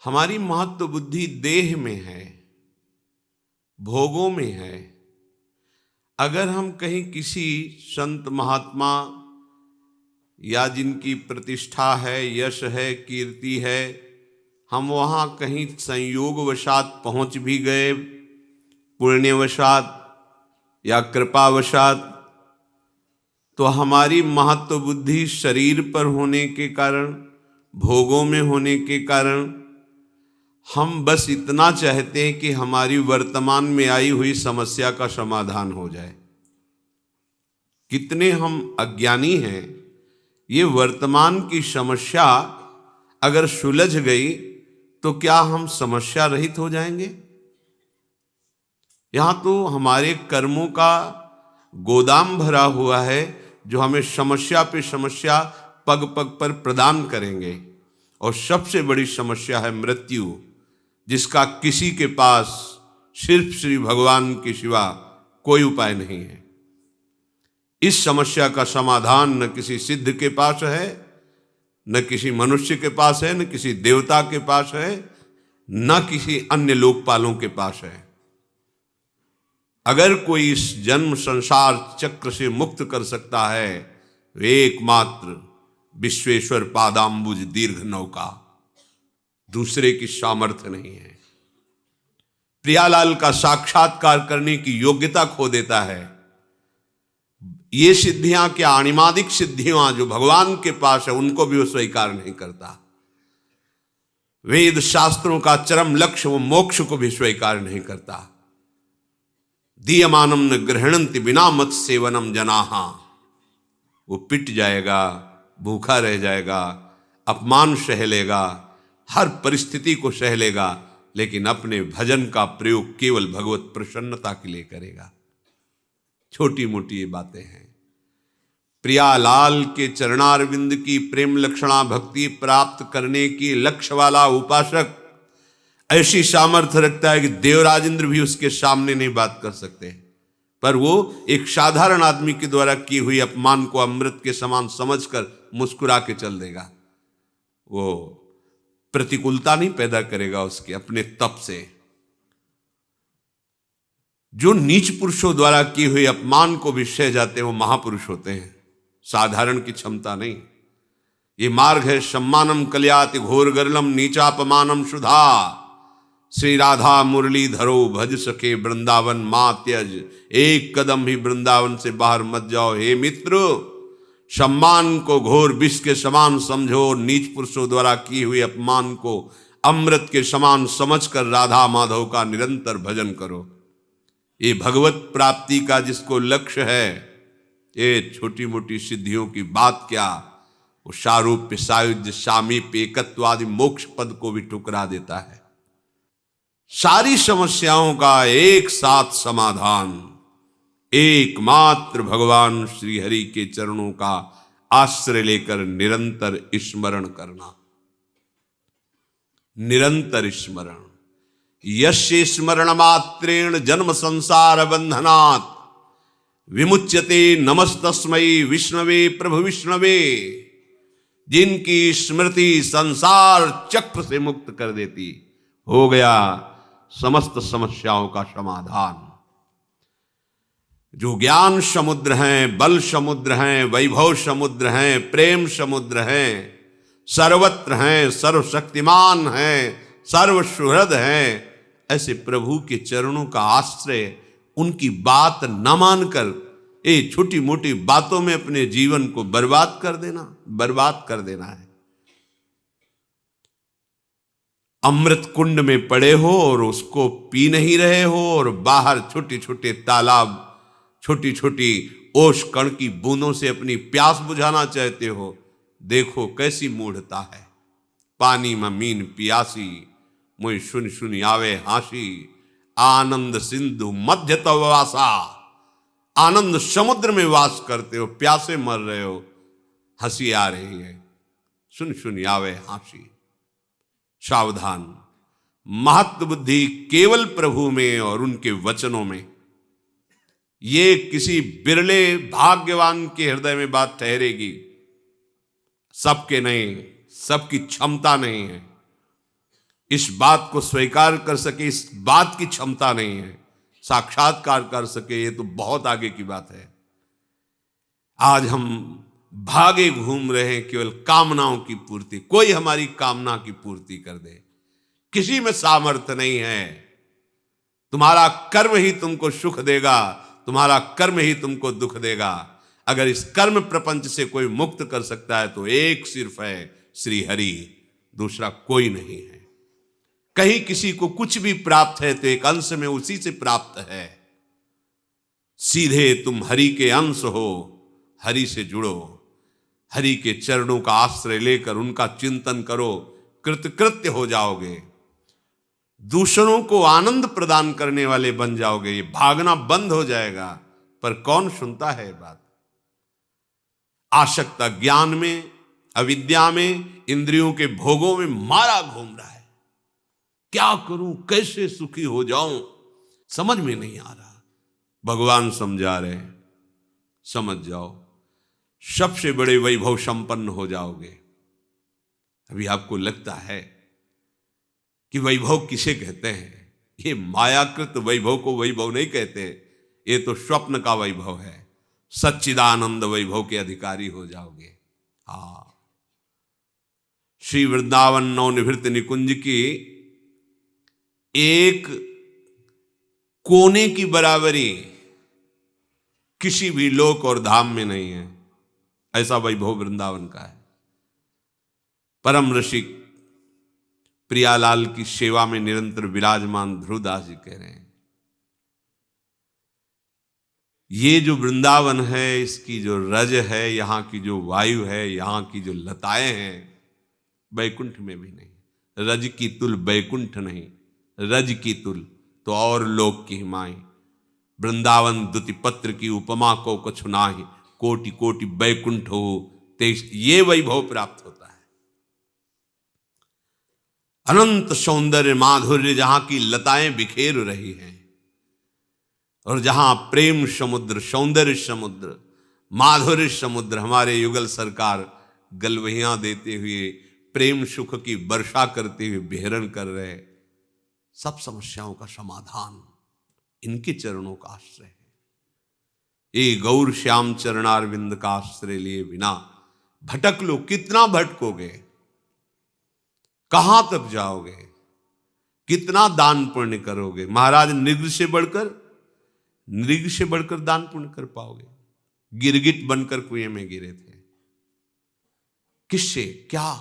हमारी महत्व बुद्धि देह में है, भोगों में है। अगर हम कहीं किसी संत महात्मा या जिनकी प्रतिष्ठा है, यश है, कीर्ति है, हम वहाँ कहीं संयोगवशात पहुँच भी गए, पुण्यवशात या कृपावशात, तो हमारी महत्व बुद्धि शरीर पर होने के कारण, भोगों में होने के कारण, हम बस इतना चाहते हैं कि हमारी वर्तमान में आई हुई समस्या का समाधान हो जाए। कितने हम अज्ञानी हैं। ये वर्तमान की समस्या अगर सुलझ गई तो क्या हम समस्या रहित हो जाएंगे? यहां तो हमारे कर्मों का गोदाम भरा हुआ है जो हमें समस्या पे समस्या पग पग पर प्रदान करेंगे। और सबसे बड़ी समस्या है मृत्यु, जिसका किसी के पास सिर्फ श्री भगवान के सिवा कोई उपाय नहीं है। इस समस्या का समाधान न किसी सिद्ध के पास है, न किसी मनुष्य के पास है, न किसी देवता के पास है, न किसी अन्य लोकपालों के पास है। अगर कोई इस जन्म संसार चक्र से मुक्त कर सकता है, वे एकमात्र विश्वेश्वर पादाम्बुज दीर्घ नौका, दूसरे की सामर्थ्य नहीं है। प्रियालाल का साक्षात्कार करने की योग्यता खो देता है। ये सिद्धियां क्या, अणिमादिक सिद्धियां जो भगवान के पास है, उनको भी वो स्वीकार नहीं करता। वेद शास्त्रों का चरम लक्ष्य, वो मोक्ष को भी स्वीकार नहीं करता। दीयमानम न गृहणन्ति बिना मत सेवनम जनाहा, वो पिट जाएगा, भूखा रह जाएगा, अपमान सह लेगा, हर परिस्थिति को सह लेगा, लेकिन अपने भजन का प्रयोग केवल भगवत प्रसन्नता के लिए करेगा। छोटी मोटी ये बातें हैं। प्रियालाल के चरणारविंद की प्रेम लक्षणा भक्ति प्राप्त करने की लक्ष्य वाला उपासक ऐसी सामर्थ्य रखता है कि देवराज इंद्र भी उसके सामने नहीं बात कर सकते, पर वो एक साधारण आदमी के द्वारा की हुई अपमान को अमृत के समान समझकर मुस्कुरा के चल देगा। वो प्रतिकूलता नहीं पैदा करेगा उसके अपने तप से। जो नीच पुरुषों द्वारा की हुई अपमान को भी सह जाते हैं, वो महापुरुष होते हैं, साधारण की क्षमता नहीं। ये मार्ग है सम्मानम कल्याति घोर गरलम नीचापमानम सुधा, श्री राधा मुरली धरो भज सके वृंदावन मां त्यज, एक कदम भी वृंदावन से बाहर मत जाओ। हे मित्र, सम्मान को घोर विष के समान समझो, नीच पुरुषों द्वारा की हुई अपमान को अमृत के समान समझकर राधा माधव का निरंतर भजन करो। ये भगवत प्राप्ति का जिसको लक्ष्य है, ये छोटी मोटी सिद्धियों की बात क्या, वो सारूप्य सायुज्य सामीप्य एकत्वादि मोक्ष पद को भी ठुकरा देता है। सारी समस्याओं का एक साथ समाधान एकमात्र भगवान श्री हरि के चरणों का आश्रय लेकर निरंतर स्मरण करना। निरंतर स्मरण। यस्य स्मरण मात्रेण जन्म संसार बंधनात् विमुच्यते नमस्तस्मै विष्णवे प्रभु विष्णवे। जिनकी स्मृति संसार चक्र से मुक्त कर देती, हो गया समस्त समस्याओं का समाधान। जो ज्ञान समुद्र हैं, बल समुद्र हैं, वैभव समुद्र हैं, प्रेम समुद्र हैं, सर्वत्र हैं, सर्वशक्तिमान हैं, सर्वसुहृद हैं, ऐसे प्रभु के चरणों का आश्रय, उनकी बात न मानकर ये छोटी मोटी बातों में अपने जीवन को बर्बाद कर देना है। अमृत कुंड में पड़े हो और उसको पी नहीं रहे हो, और बाहर छोटे छोटे तालाब, छोटी छोटी ओस कण की बूंदों से अपनी प्यास बुझाना चाहते हो। देखो कैसी मूढ़ता है। पानी में मीन पियासी, मुझ सुन सुन आवे हासी, आनंद सिंधु मध्य तव वासा। आनंद समुद्र में वास करते हो, प्यासे मर रहे हो, हंसी आ रही है, सुन सुन आवे हासी। सावधान। महत्व बुद्धि केवल प्रभु में और उनके वचनों में। ये किसी बिरले भाग्यवान के हृदय में बात ठहरेगी, सबके नहीं, सबकी क्षमता नहीं है। इस बात को स्वीकार कर सके, इस बात की क्षमता नहीं है, साक्षात्कार कर सके, ये तो बहुत आगे की बात है। आज हम भागे घूम रहे हैं केवल कामनाओं की पूर्ति, कोई हमारी कामना की पूर्ति कर दे, किसी में सामर्थ्य नहीं है। तुम्हारा कर्म ही तुमको सुख देगा, तुम्हारा कर्म ही तुमको दुख देगा। अगर इस कर्म प्रपंच से कोई मुक्त कर सकता है तो एक सिर्फ है, श्री हरि, दूसरा कोई नहीं है। कहीं किसी को कुछ भी प्राप्त है तो एक अंश में उसी से प्राप्त है। सीधे तुम हरि के अंश हो, हरि से जुड़ो, हरि के चरणों का आश्रय लेकर उनका चिंतन करो, कृतकृत्य हो जाओगे, दूसरों को आनंद प्रदान करने वाले बन जाओगे, ये भागना बंद हो जाएगा। पर कौन सुनता है बात? आसक्ता ज्ञान में, अविद्या में, इंद्रियों के भोगों में मारा घूम रहा है। क्या करूं, कैसे सुखी हो जाऊं, समझ में नहीं आ रहा। भगवान समझा रहे, समझ जाओ, सबसे बड़े वैभव संपन्न हो जाओगे। अभी आपको लगता है कि वैभव किसे कहते हैं? ये मायाकृत वैभव को वैभव नहीं कहते, ये तो स्वप्न का वैभव है। सच्चिदानंद वैभव के अधिकारी हो जाओगे। हाँ, श्री वृंदावन नवनिभृत निकुंज की एक कोने की बराबरी किसी भी लोक और धाम में नहीं है। ऐसा वैभव वृंदावन का है। परम रसिक प्रियालाल की सेवा में निरंतर विराजमान ध्रुवदास जी कह रहे हैं, ये जो वृंदावन है, इसकी जो रज है, यहां की जो वायु है, यहां की जो लताएं हैं, बैकुंठ में भी नहीं। रज की तुल बैकुंठ नहीं, रज की तुल तो और लोक की हिमाई। वृंदावन दुति पत्र की उपमा को कछु नाही, कोटि कोटि बैकुंठ हो तेज, ये वैभव प्राप्त होता है। अनंत सौंदर्य माधुर्य, जहां की लताएं बिखेर रही हैं, और जहां प्रेम समुद्र, सौंदर्य समुद्र, माधुर्य समुद्र, हमारे युगल सरकार गलवहियां देते हुए प्रेम सुख की वर्षा करते हुए विहरण कर रहे। सब समस्याओं का समाधान इनके चरणों का आश्रय है। ये गौर श्याम चरणारविंद का आश्रय लिए बिना भटक लो, कितना भटकोगे, कहां तक जाओगे, कितना दान पुण्य करोगे? महाराज नृग से बढ़कर दान पुण्य कर पाओगे? गिरगिट बनकर कुएं में गिरे थे, किससे क्या,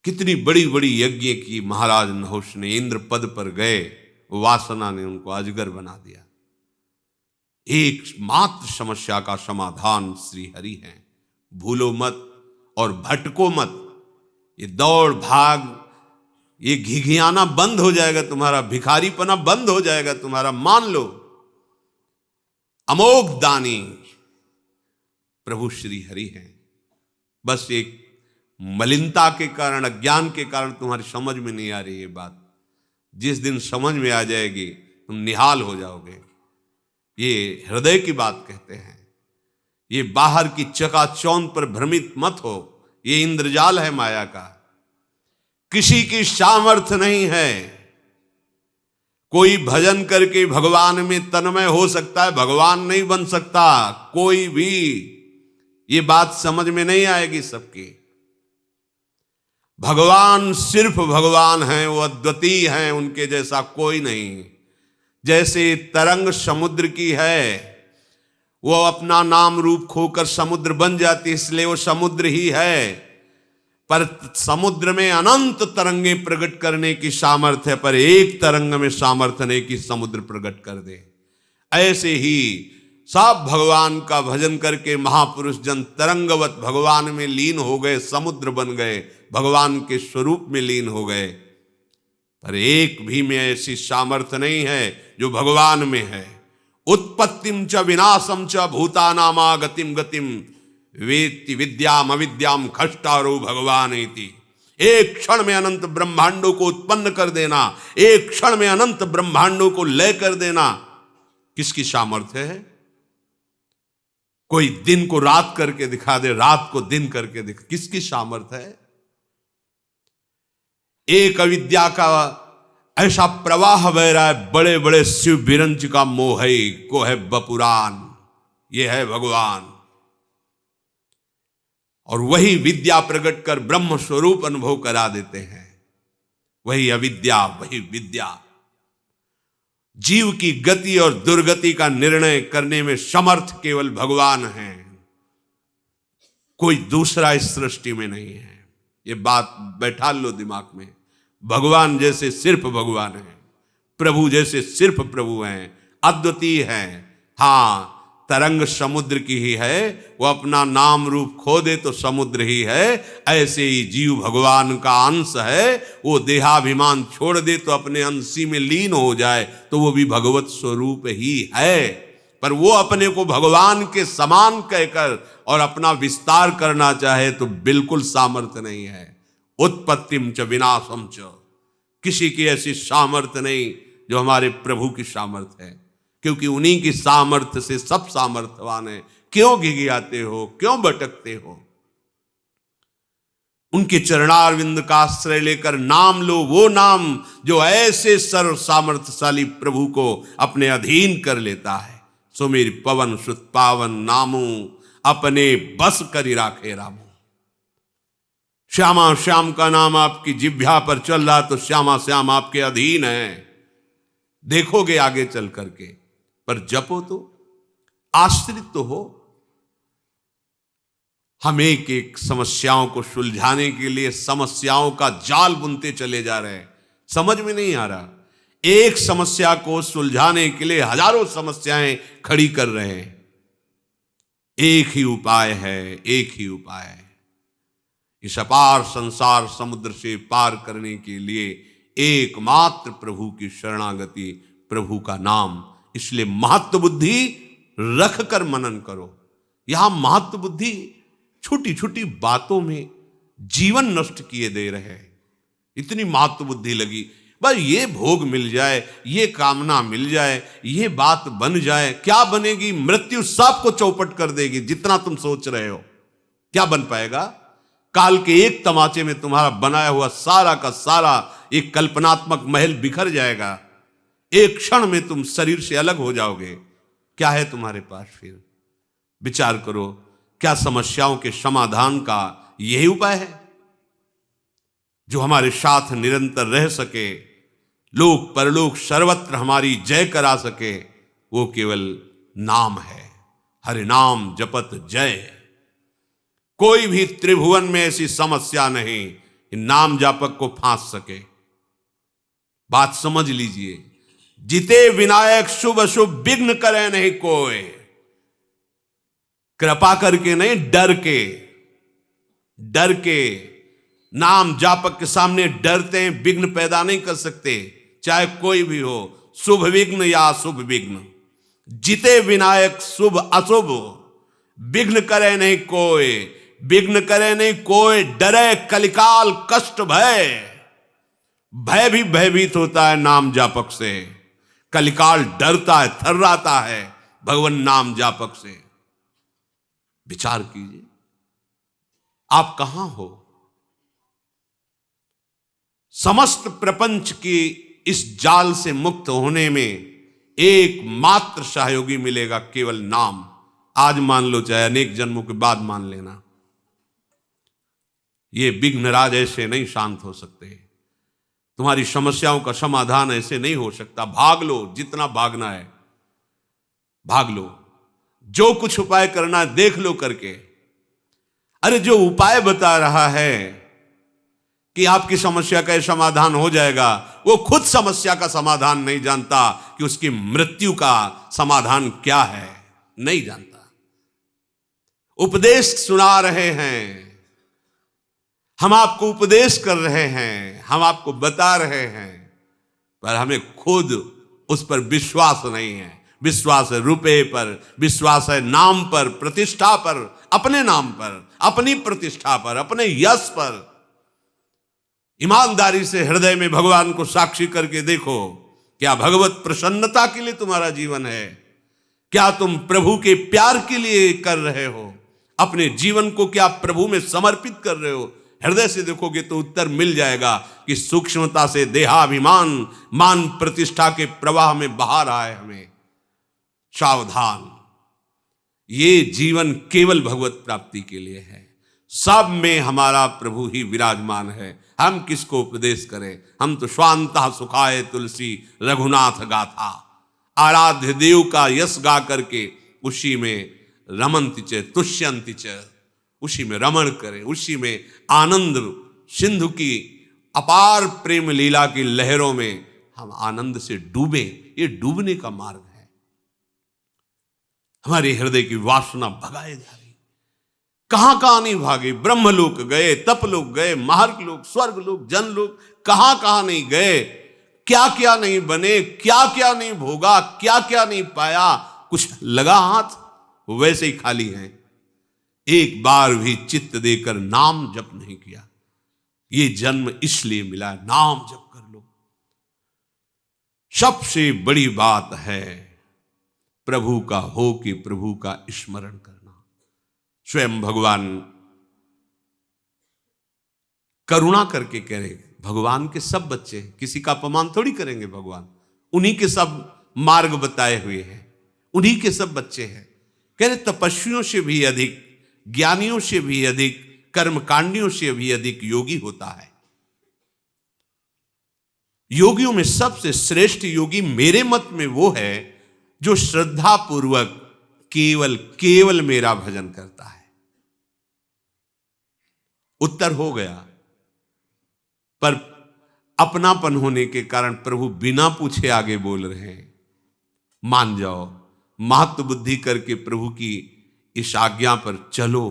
कितनी बड़ी बड़ी यज्ञ की महाराज नहुष ने, इंद्र पद पर गए, वासना ने उनको अजगर बना दिया। एकमात्र समस्या का समाधान श्री हरि है। भूलो मत और भटको मत। ये दौड़ भाग, ये घिघियाना बंद हो जाएगा तुम्हारा, भिखारीपना बंद हो जाएगा तुम्हारा। मान लो अमोघ दानी प्रभु श्री हरि हैं। बस एक मलिनता के कारण, अज्ञान के कारण तुम्हारी समझ में नहीं आ रही ये बात। जिस दिन समझ में आ जाएगी तुम निहाल हो जाओगे। ये हृदय की बात कहते हैं। ये बाहर की चकाचौंध पर भ्रमित मत हो, ये इंद्रजाल है माया का। किसी की सामर्थ्य नहीं है। कोई भजन करके भगवान में तन्मय हो सकता है, भगवान नहीं बन सकता कोई भी। ये बात समझ में नहीं आएगी सबकी। भगवान सिर्फ भगवान हैं, वो अद्वितीय हैं, उनके जैसा कोई नहीं। जैसे तरंग समुद्र की है, वो अपना नाम रूप खोकर समुद्र बन जाती, इसलिए वो समुद्र ही है। पर समुद्र में अनंत तरंगे प्रकट करने की सामर्थ्य है, पर एक तरंग में सामर्थ्य नहीं कि समुद्र प्रकट कर दे। ऐसे ही सब भगवान का भजन करके महापुरुष जन तरंगवत भगवान में लीन हो गए, समुद्र बन गए, भगवान के स्वरूप में लीन हो गए। पर एक भी में ऐसी सामर्थ्य नहीं है जो भगवान में है। उत्पत्तिम च विनाशम च भूतानामा गतिम गतिम वेत्ति विद्याम अविद्याम खष्टारो भगवान इति। एक क्षण में अनंत ब्रह्मांडों को उत्पन्न कर देना, एक क्षण में अनंत ब्रह्मांडों को लय कर देना, किसकी सामर्थ्य है? कोई दिन को रात करके दिखा दे, रात को दिन करके दिखा, किसकी सामर्थ्य है? एक अविद्या का ऐसा प्रवाह बह रहा है, बड़े बड़े शिव बिरंज का मोह है, को है बपुरान, ये है भगवान। और वही विद्या प्रकट कर ब्रह्म स्वरूप अनुभव करा देते हैं। वही अविद्या, वही विद्या। जीव की गति और दुर्गति का निर्णय करने में समर्थ केवल भगवान हैं, कोई दूसरा इस सृष्टि में नहीं है। ये बात बैठा लो दिमाग में। भगवान जैसे सिर्फ भगवान है, प्रभु जैसे सिर्फ प्रभु हैं, अद्वितीय हैं। हाँ, तरंग समुद्र की ही है, वो अपना नाम रूप खो दे तो समुद्र ही है। ऐसे ही जीव भगवान का अंश है, वो देहाभिमान छोड़ दे तो अपने अंशी में लीन हो जाए तो वो भी भगवत स्वरूप ही है। पर वो अपने को भगवान के समान कहकर और अपना विस्तार करना चाहे तो बिल्कुल सामर्थ्य नहीं है। उत्पत्तिम च विनाशम च, किसी की ऐसी सामर्थ्य नहीं जो हमारे प्रभु की सामर्थ्य है, क्योंकि उन्हीं की सामर्थ्य से सब सामर्थ्यवान है। क्यों गिगियाते हो, क्यों भटकते हो? उनके चरणारविंद का आश्रय लेकर नाम लो, वो नाम जो ऐसे सर्व सामर्थ्यशाली प्रभु को अपने अधीन कर लेता है। सुमिर पवन सुत पावन नामू, अपने बस करी राखे रामू। श्यामा श्याम का नाम आपकी जिह्वा पर चल रहा तो श्यामा श्याम आपके अधीन है, देखोगे आगे चल करके। पर जपो तो, आश्रित तो हो। हम एक एक समस्याओं को सुलझाने के लिए समस्याओं का जाल बुनते चले जा रहे हैं, समझ में नहीं आ रहा। एक समस्या को सुलझाने के लिए हजारों समस्याएं खड़ी कर रहे हैं। एक ही उपाय है, एक ही उपाय है। इस अपार संसार समुद्र से पार करने के लिए एकमात्र प्रभु की शरणागति, प्रभु का नाम। इसलिए महत्व बुद्धि रख कर मनन करो। यहां महत्व बुद्धि छोटी छोटी बातों में जीवन नष्ट किए दे रहे हैं। इतनी महत्व बुद्धि लगी, बस ये भोग मिल जाए, ये कामना मिल जाए, ये बात बन जाए। क्या बनेगी? मृत्यु सबको चौपट कर देगी। जितना तुम सोच रहे हो क्या बन पाएगा? काल के एक तमाचे में तुम्हारा बनाया हुआ सारा का सारा एक कल्पनात्मक महल बिखर जाएगा। एक क्षण में तुम शरीर से अलग हो जाओगे। क्या है तुम्हारे पास फिर? विचार करो, क्या समस्याओं के समाधान का यही उपाय है जो हमारे साथ निरंतर रह सके, लोक परलोक सर्वत्र हमारी जय करा सके? वो केवल नाम है। हरि नाम जपत जय। कोई भी त्रिभुवन में ऐसी समस्या नहीं कि नाम जापक को फांस सके। बात समझ लीजिए। जिते विनायक शुभ शुभ विघ्न करे नहीं कोई। कृपा करके नहीं, डर के। डर के नाम जापक के सामने डरते हैं, विघ्न पैदा नहीं कर सकते, चाहे कोई भी हो, शुभ विघ्न या अशुभ विघ्न। जिते विनायक शुभ अशुभ विघ्न करे नहीं कोई। विघ्न करे नहीं कोई, डरे कलिकाल कष्ट भय। भय भी भयभीत होता है नाम जापक से। कलिकाल डरता है, थर्राता है भगवान नाम जापक से। विचार कीजिए, आप कहां हो? समस्त प्रपंच की इस जाल से मुक्त होने में एकमात्र सहयोगी मिलेगा, केवल नाम। आज मान लो, चाहे अनेक जन्मों के बाद मान लेना। ये विघ्नराज ऐसे नहीं शांत हो सकते। तुम्हारी समस्याओं का समाधान ऐसे नहीं हो सकता। भाग लो, जितना भागना है भाग लो। जो कुछ उपाय करना है देख लो करके। अरे जो उपाय बता रहा है कि आपकी समस्या का समाधान हो जाएगा, वो खुद समस्या का समाधान नहीं जानता कि उसकी मृत्यु का समाधान क्या है, नहीं जानता। उपदेश सुना रहे हैं, हम आपको उपदेश कर रहे हैं, हम आपको बता रहे हैं, पर हमें खुद उस पर विश्वास नहीं है। विश्वास है रुपए पर, विश्वास है नाम पर, प्रतिष्ठा पर, अपने नाम पर, अपनी प्रतिष्ठा पर, अपने यश पर। ईमानदारी से हृदय में भगवान को साक्षी करके देखो, क्या भगवत प्रसन्नता के लिए तुम्हारा जीवन है? क्या तुम प्रभु के प्यार के लिए कर रहे हो? अपने जीवन को क्या प्रभु में समर्पित कर रहे हो? हृदय से देखोगे तो उत्तर मिल जाएगा कि सूक्ष्मता से देहाभिमान मान प्रतिष्ठा के प्रवाह में बहा रहा है हमें। सावधान, ये जीवन केवल भगवत प्राप्ति के लिए है। सब में हमारा प्रभु ही विराजमान है। हम किसको उपदेश करें? हम तो स्वांतः सुखाय तुलसी रघुनाथ गाथा, आराध्य देव का यश गा करके उसी में रमन्ति च तुष्यन्ति च, उसी में रमण करें, उसी में आनंद सिंधु की अपार प्रेम लीला की लहरों में हम आनंद से डूबे। ये डूबने का मार्ग है। हमारे हृदय की वासना भगाए जा रही, कहां कहां नहीं भागे। ब्रह्मलोक गए, तपलोक गए, महर्लोक, स्वर्गलोक, जनलोक, कहां कहां नहीं गए, क्या क्या नहीं बने, क्या क्या नहीं भोगा, क्या क्या नहीं पाया। कुछ लगा हाथ, वैसे ही खाली हैं। एक बार भी चित्त देकर नाम जप नहीं किया। ये जन्म इसलिए मिला, नाम जप कर लो। सबसे बड़ी बात है प्रभु का हो कि प्रभु का स्मरण करना। स्वयं भगवान करुणा करके कह रहे, भगवान के सब बच्चे हैं, किसी का अपमान थोड़ी करेंगे भगवान। उन्हीं के सब मार्ग बताए हुए हैं, उन्हीं के सब बच्चे हैं। कह रहे तपस्वियों से भी अधिक, ज्ञानियों से भी अधिक, कर्मकांडियों से भी अधिक योगी होता है। योगियों में सबसे श्रेष्ठ योगी मेरे मत में वो है जो श्रद्धा पूर्वक केवल केवल मेरा भजन करता है। उत्तर हो गया, पर अपनापन होने के कारण प्रभु बिना पूछे आगे बोल रहे हैं। मान जाओ, महत्व बुद्धि करके प्रभु की इस आज्ञा पर चलो,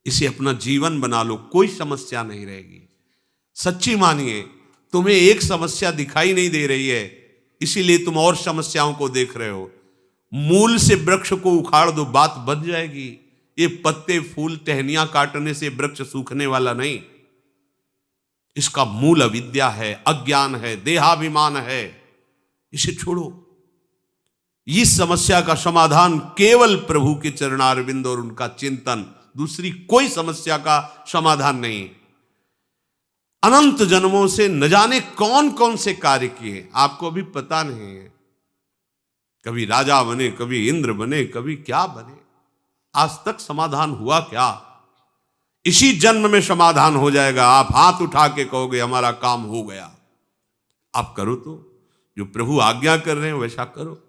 इसे अपना जीवन बना लो, कोई समस्या नहीं रहेगी। सच्ची मानिए, तुम्हें एक समस्या दिखाई नहीं दे रही है, इसीलिए तुम और समस्याओं को देख रहे हो। मूल से वृक्ष को उखाड़ दो, बात बन जाएगी। ये पत्ते फूल टहनियां काटने से वृक्ष सूखने वाला नहीं। इसका मूल अविद्या है, अज्ञान है, देहाभिमान है। इसे छोड़ो। इस समस्या का समाधान केवल प्रभु के चरणारविंद और उनका चिंतन, दूसरी कोई समस्या का समाधान नहीं। अनंत जन्मों से न जाने कौन कौन से कार्य किए, आपको भी पता नहीं है। कभी राजा बने, कभी इंद्र बने, कभी क्या बने, आज तक समाधान हुआ क्या? इसी जन्म में समाधान हो जाएगा। आप हाथ उठा के कहोगे हमारा काम हो गया। आप करो तो, जो प्रभु आज्ञा कर रहे हैं वैसा करो।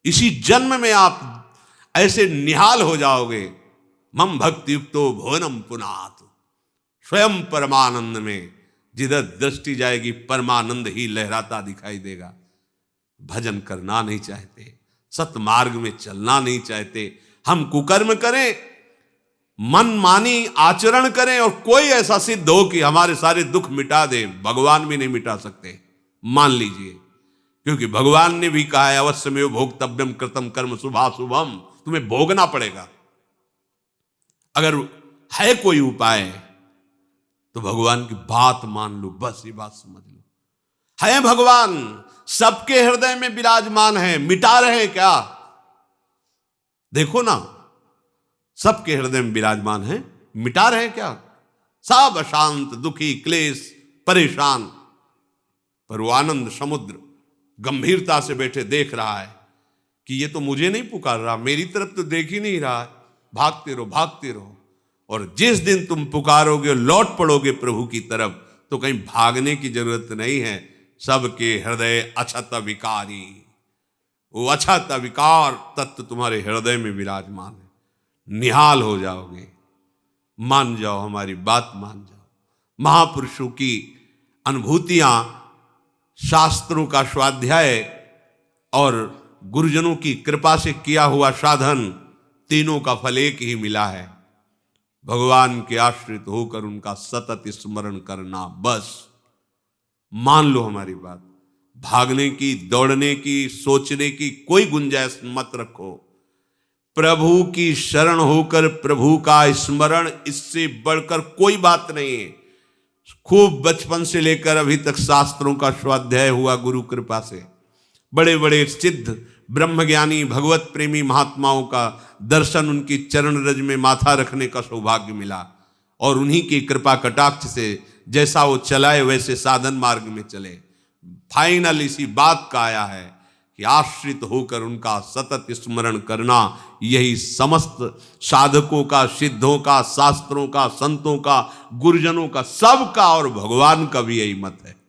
इसी जन्म में आप ऐसे निहाल हो जाओगे। मम भक्ति युक्तो भुवनम पुनात, स्वयं परमानंद में जिधर दृष्टि जाएगी परमानंद ही लहराता दिखाई देगा। भजन करना नहीं चाहते, सतमार्ग में चलना नहीं चाहते, हम कुकर्म करें, मन मानी आचरण करें और कोई ऐसा सिद्ध हो कि हमारे सारे दुख मिटा दे, भगवान भी नहीं मिटा सकते। मान लीजिए, क्योंकि भगवान ने भी कहा है अवश्यमेव भोक्तव्यम कृतम कर्म शुभाशुभम, तुम्हें भोगना पड़ेगा। अगर है कोई उपाय तो भगवान की बात मान लो, बस ये बात समझ लो। है भगवान, सबके हृदय में विराजमान है, मिटा रहे क्या? देखो ना, सबके हृदय में विराजमान है, मिटा रहे क्या? सब अशांत, दुखी, क्लेश, परेशान, पर वो आनंद समुद्र गंभीरता से बैठे देख रहा है कि ये तो मुझे नहीं पुकार रहा, मेरी तरफ तो देख ही नहीं रहा है। भागते रहो, भागते रहो। और जिस दिन तुम पुकारोगे, लौट पड़ोगे प्रभु की तरफ, तो कहीं भागने की जरूरत नहीं है। सबके हृदय अछत विकारी, वो अछत विकार तत्व तुम्हारे हृदय में विराजमान है। निहाल हो जाओगे। मान जाओ, हमारी बात मान जाओ। महापुरुषों की अनुभूतियां, शास्त्रों का स्वाध्याय और गुरुजनों की कृपा से किया हुआ साधन, तीनों का फल एक ही मिला है। भगवान के आश्रित होकर उनका सतत स्मरण करना। बस मान लो हमारी बात। भागने की, दौड़ने की, सोचने की कोई गुंजाइश मत रखो। प्रभु की शरण होकर प्रभु का स्मरण, इससे बढ़कर कोई बात नहीं है। खूब बचपन से लेकर अभी तक शास्त्रों का स्वाध्याय हुआ गुरु कृपा से। बड़े बड़े सिद्ध ब्रह्मज्ञानी भगवत प्रेमी महात्माओं का दर्शन, उनकी चरण रज में माथा रखने का सौभाग्य मिला। और उन्हीं की कृपा कटाक्ष से जैसा वो चलाए वैसे साधन मार्ग में चले। फाइनल इसी बात का आया है कि आश्रित होकर उनका सतत स्मरण करना, यही समस्त साधकों का, सिद्धों का, शास्त्रों का, संतों का, गुरुजनों का, सबका और भगवान का भी यही मत है।